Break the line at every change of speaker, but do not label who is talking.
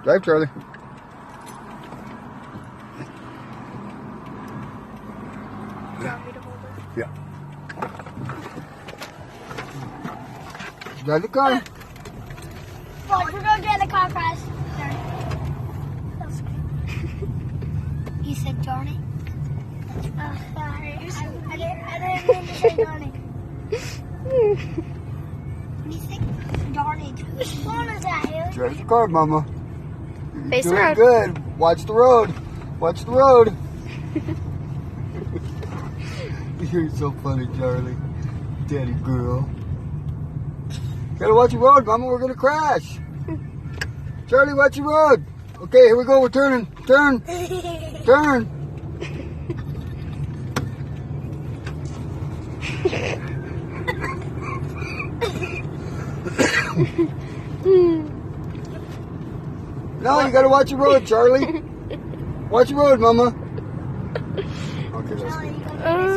Drive, Charlie.
Do you want me to hold it?
Yeah. Drive the car.
Look, we're gonna get in a car crash. You said Johnny? Oh, sorry. I didn't mean to say Johnny. You said Johnny. Which phone is that?
Drive the car, Mama.
Face the
Doing
road.
good. Watch the road. Watch the road. You're so funny, Charlie. Daddy girl. Gotta watch the road, Mama. We're gonna crash. Charlie, watch the road. Okay, here we go. We're turning. Turn. Turn. No, you gotta watch the road, Charlie. Watch the road, Mama. Okay, that's good.